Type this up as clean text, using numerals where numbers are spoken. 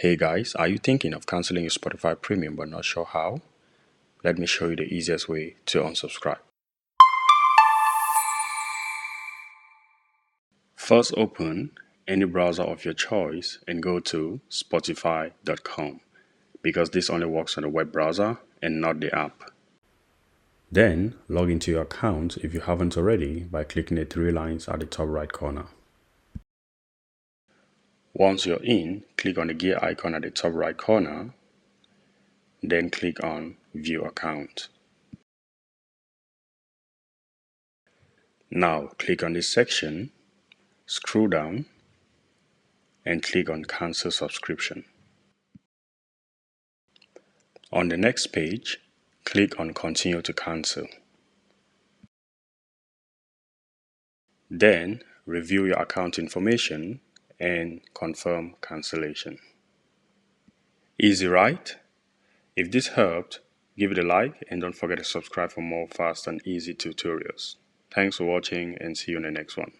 Hey guys, are you thinking of canceling your Spotify premium but not sure how? Let me show you the easiest way to unsubscribe. First open any browser of your choice and go to spotify.com because this only works on the web browser and not the app. Then log into your account if you haven't already by clicking the three lines at the top right corner. Once you're in, click on the gear icon at the top right corner, then click on View Account. Now click on this section, scroll down, and click on Cancel Subscription. On the next page, click on Continue to Cancel. Then review your account information and confirm cancellation. Easy, right? If this helped, give it a like and don't forget to subscribe for more fast and easy tutorials. Thanks for watching and see you in the next one.